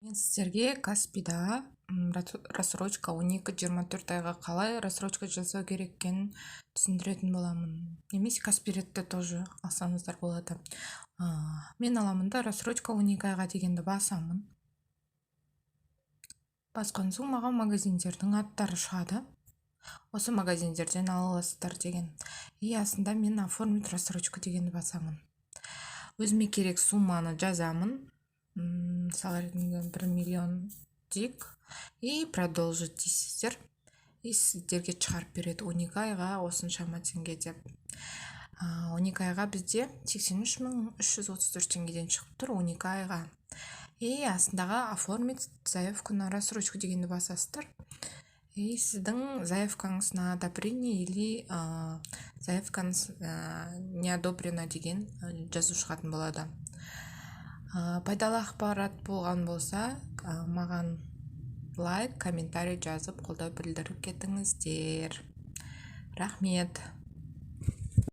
Мен сіздерге Каспида рассрочка 12-24 айға қалай рассрочка жасау керек екенін түсіндіретін боламын. Немесе Каспиретті тоже алсаңыздар болады. Мен аламын да рассрочка 12 айға дегенді басамын. Басқан соң маған магазиндердің аттары шығады. Осы магазиндерден ала аласыздар деген. И астында мен оформить рассрочку дегенді басамын. Өзіме керек сумманы жазамын. Мысалы ретінде 1 миллион дейік, и продолжить дейсіздер, и сіздерге шығарып береді 12 айға осыншама теңге деп. 12 айға бізде 83.334 теңгеден шығып тұр 12 айға. И астындағы оформить заявку на рассрочку дегенді басасыздар. И сіздің заявкаңыз на одобрение или заявкаңыз не одобрено деген жазу шығатын болады. Пайдалы ақпарат болған болса, маған лайк, комментарий жазып қолдау білдіріп кетіңіздер. Рахмет.